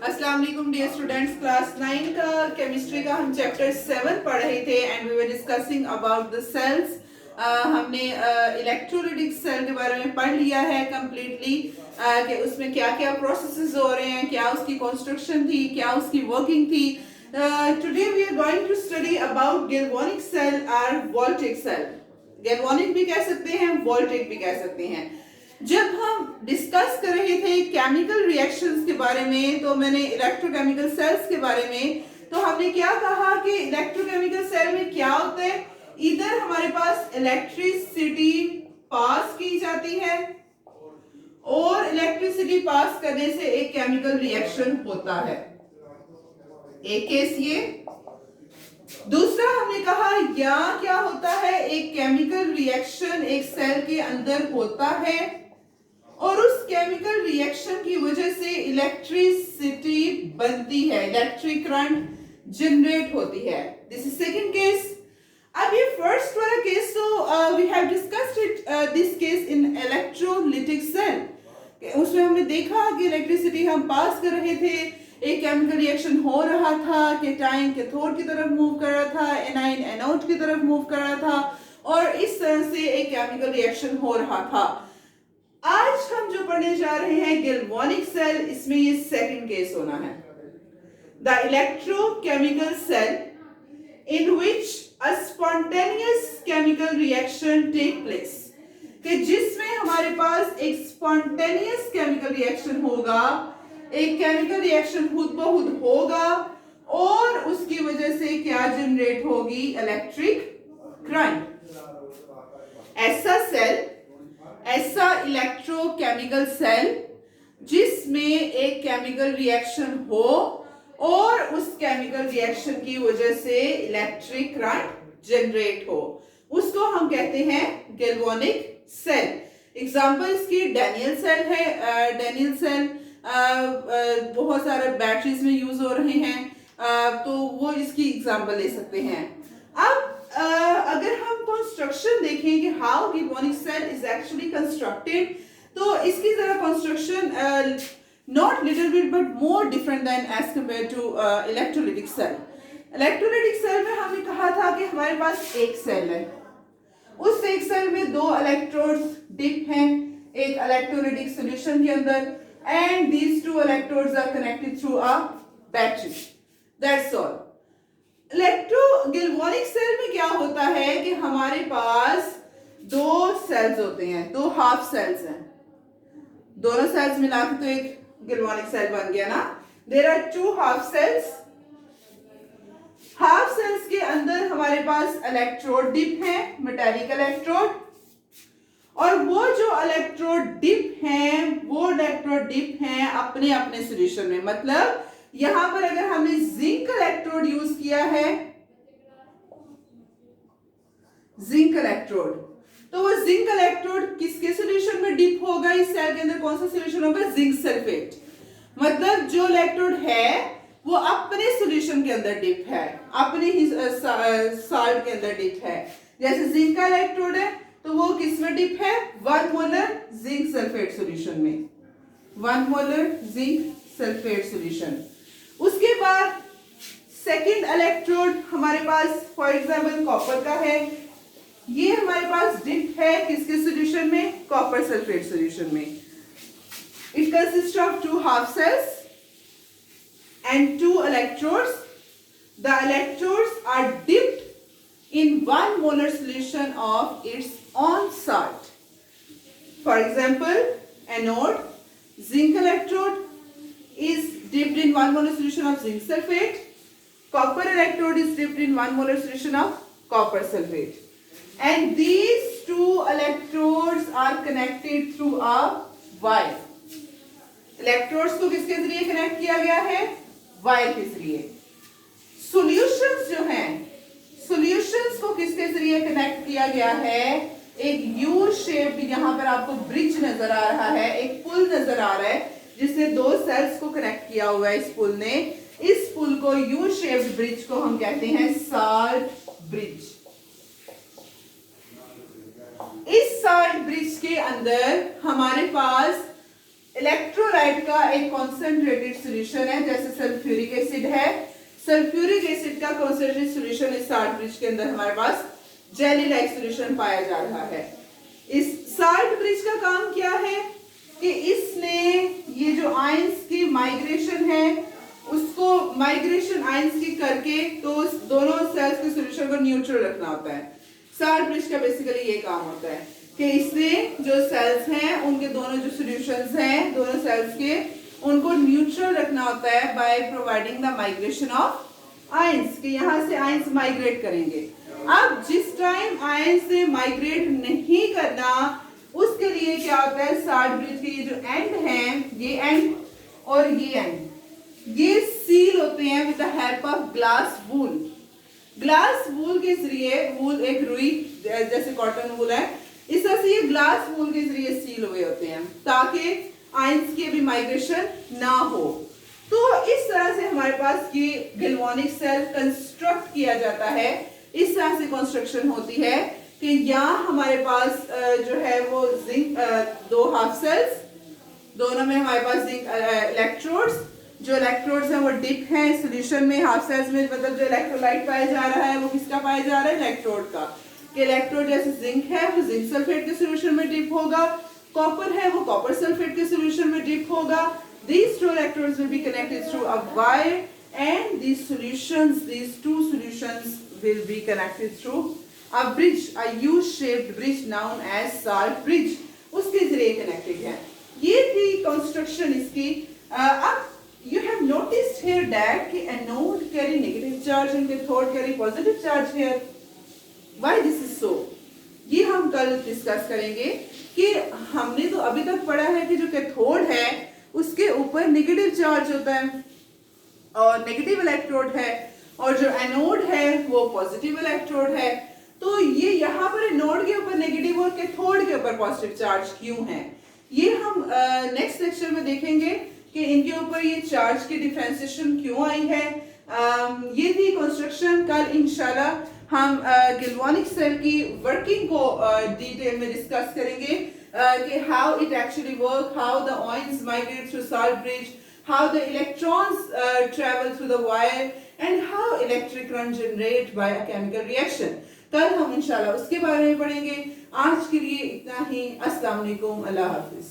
अस्सलाम वालेकुम dear students, class 9 का केमिस्ट्री का हम चैप्टर 7 पढ़ रहे थे and we were discussing about the cells. हमने इलेक्ट्रोलाइटिक सेल के बारे में पढ़ लिया है कम्प्लीटली कि उसमें क्या क्या प्रोसेसेस हो रहे हैं, क्या उसकी कंस्ट्रक्शन थी, क्या उसकी वर्किंग थी। Today we are going to study about galvanic cell और वोल्टिक सेल। गैल्वेनिक भी कह सकते हैं, वोल्टिक भी कह सकते हैं। जब हम डिस्कस कर रहे थे केमिकल रिएक्शंस के बारे में, तो मैंने इलेक्ट्रोकेमिकल सेल्स के बारे में, तो हमने क्या कहा कि इलेक्ट्रोकेमिकल सेल में क्या होता है, इधर हमारे पास इलेक्ट्रिसिटी पास की जाती है और इलेक्ट्रिसिटी पास करने से एक केमिकल रिएक्शन होता है। एक केस ये। दूसरा हमने कहा यहाँ क्या होता है, एक केमिकल रिएक्शन एक सेल के अंदर होता है और उस केमिकल रिएक्शन की वजह से इलेक्ट्रिसिटी बनती है, इलेक्ट्रिक करंट जनरेट होती है। This is second case. अब ये फर्स्ट वाला केस, तो we have discussed it this case in electrolytic cell. उसमें हमने देखा कि इलेक्ट्रिसिटी हम पास कर रहे थे, एक केमिकल रिएक्शन हो रहा था, कैटायन कैथोड की तरफ मूव कर रहा था, एनायन एनोड की तरफ मूव कर रहा था और इस तरह से एक केमिकल रिएक्शन हो रहा था। आज हम जो पढ़ने जा रहे हैं गैल्वेनिक सेल, इसमें ये सेकंड केस होना है। The electrochemical cell in which a spontaneous chemical reaction take place, कि जिसमें हमारे पास एक स्पॉन्टेनियस केमिकल रिएक्शन होगा, एक केमिकल रिएक्शन खुद ब खुद होगा और उसकी वजह से क्या जनरेट होगी, इलेक्ट्रिक करंट। ऐसा सेल, ऐसा इलेक्ट्रोकेमिकल सेल जिसमें एक केमिकल रिएक्शन हो और उस केमिकल रिएक्शन की वजह से इलेक्ट्रिक करंट जनरेट हो, उसको हम कहते हैं गैल्वेनिक सेल। एग्जांपल इसकी डैनियल सेल है। डैनियल सेल बहुत सारे बैटरीज में यूज हो रहे हैं, तो वो इसकी एग्जांपल ले सकते हैं। अब अगर हम कंस्ट्रक्शन देखें कि how galvanic cell is actually constructed, तो इसकी जरा construction not little bit but more different than as compare to electrolytic cell. Electrolytic cell में हमने कहा था कि हमारे पास एक सेल है, उस एक सेल में दो इलेक्ट्रोड्स डिप हैं एक इलेक्ट्रोलाइटिक सॉल्यूशन के अंदर, and these two electrodes are connected through a battery. That's all. Electrogalvanic cell में क्या होता है कि हमारे पास दो सेल्स होते हैं, दो हाफ सेल्स हैं, दोनों सेल्स मिला के तो एक गैल्वेनिक सेल बन गया ना। There are two half cells. Half cells के अंदर हमारे पास इलेक्ट्रोड डिप है, मेटालिक इलेक्ट्रोड, और वो जो इलेक्ट्रोड डिप हैं, वो इलेक्ट्रोड डिप हैं अपने अपने सॉल्यूशन में। मतलब यहां पर अगर हमने जिंक इलेक्ट्रोड यूज किया है, जिंक इलेक्ट्रोड, तो वो जिंक इलेक्ट्रोड किसके सॉल्यूशन में डिप होगा, इस सेल के अंदर कौन सा सॉल्यूशन होगा, जिंक सल्फेट। मतलब जो इलेक्ट्रोड है वो अपने सॉल्यूशन के अंदर डिप है, अपने ही साल्ट के अंदर डिप है। जैसे जिंक का इलेक्ट्रोड है तो वो किस में डिप है, 1 मोलर जिंक सल्फेट सॉल्यूशन में, 1 मोलर जिंक सल्फेट सॉल्यूशन। उसके बाद सेकंड इलेक्ट्रोड हमारे पास फॉर एग्जांपल कॉपर का है, ये हमारे पास डिप है किसके सॉल्यूशन में, कॉपर सल्फेट सॉल्यूशन में। It consist of two half cells and two electrodes. The electrodes are dipped in 1 molar solution of its own salt. For example, anode, zinc electrode is dipped in 1 molar solution of zinc sulfate. Copper electrode is dipped in 1 molar solution of copper sulfate. And these two electrodes are connected through a wire. Electrodes को किसके जरिए connect किया गया है, wire के जरिए। Solutions जो हैं, सॉल्यूशंस को किसके जरिए कनेक्ट किया गया है, एक यू शेप, यहाँ पर आपको ब्रिज नजर आ रहा है, एक पुल नजर आ रहा है जिसने दो सेल्स को कनेक्ट किया हुआ है इस पुल ने। इस पुल को, यू शेप्ड ब्रिज को हम कहते हैं साल्ट ब्रिज। इस साल्ट ब्रिज के अंदर हमारे पास इलेक्ट्रोलाइट का एक कॉन्सेंट्रेटेड सॉल्यूशन है, जैसे सल्फ्यूरिक एसिड है, सल्फ्यूरिक एसिड का कॉन्सेंट्रेटेड सॉल्यूशन इस साल्ट ब्रिज के अंदर हमारे पास जेली लाइक सॉल्यूशन पाया जा रहा है। इस साल्ट ब्रिज का काम क्या है कि इसने ये जो आयंस की माइग्रेशन है उसको माइग्रेशन आयंस की करके तो दोनों सेल्स के सॉल्यूशन को न्यूट्रल रखना होता है। साल्ट ब्रिज का बेसिकली ये काम होता है कि इसने जो सेल्स हैं उनके दोनों जो सॉल्यूशंस हैं दोनों सेल्स के उनको न्यूट्रल रखना होता है by providing the migration of ions, कि यहाँ से आयंस माइग्रेट करेंगे। अब जिस टाइम आयंस से माइग्रेट नहीं करना उसके लिए क्या होता है, साल्ट ब्रिज के ये जो एंड हैं, ये एंड और ये एंड, ये सील होते हैं with the help of glass wool. Glass wool के जरिए, वूल एक रुई जैसे कॉटन वूल है, इस तरह से ये ग्लास वूल के जरिए सील हुए होते हैं ताकि आयंस की भी माइग्रेशन ना हो। तो इस तरह से हमारे पास ये गैल्वेनिक सेल कंस्ट्रक्ट किया जाता है। इस तरह से कंस्ट्रक्शन होती है कि यहाँ हमारे पास जो है वो जिंक दो हाफ सेल्स, दोनों में हमारे पास जिंक इलेक्ट्रोड्स, जो इलेक्ट्रोड्स हैं वो डिप हैं सॉल्यूशन में, हाफ सेल्स में मतलब जो इलेक्ट्रोलाइट पाया जा रहा है वो किसका पाया जा रहा है, इलेक्ट्रोड का। कि इलेक्ट्रोड जैसे जिंक है वो जिंक सल्फेट के सॉल्यूशन में डिप होगा, कॉपर है वो कॉपर सल्फेट के सॉल्यूशन में डिप होगा। These two electrodes will be connected through a wire and these two solutions will be connected through a bridge, a U-shaped bridge known as salt bridge, उसके जरिए connected है। ये थी construction इसकी। अब you have noticed here that कि anode carry negative charge and cathode carry positive charge here. Why this is so? ये हम कल डिस्कस करेंगे कि हमने तो अभी तक पढ़ा है कि जो कैथोड है उसके ऊपर नेगेटिव चार्ज होता है और नेगेटिव इलेक्ट्रोड है, और जो एनोड है वो पॉजिटिव इलेक्ट्रोड है। तो ये यहाँ पर एनोड के ऊपर नेगेटिव और कैथोड के ऊपर पॉजिटिव चार्ज क्यों है, ये हम नेक्स्ट लेक्चर में देखेंगे कि इनके ऊपर ये चार्ज की डिफरेंशिएशन क्यों आई है। ये थी कंस्ट्रक्शन। कल इंशाल्लाह हम गैल्वेनिक सेल की वर्किंग को डिटेल में डिस्कस करेंगे कि how it actually work, how the ions migrate through salt bridge, how the electrons travel through the wire and how electric current generate by a chemical reaction. कल हम इंशाल्लाह उसके बारे में पढ़ेंगे। आज के लिए इतना ही। अस्सलाम वालेकुम, अल्लाह हाफिज।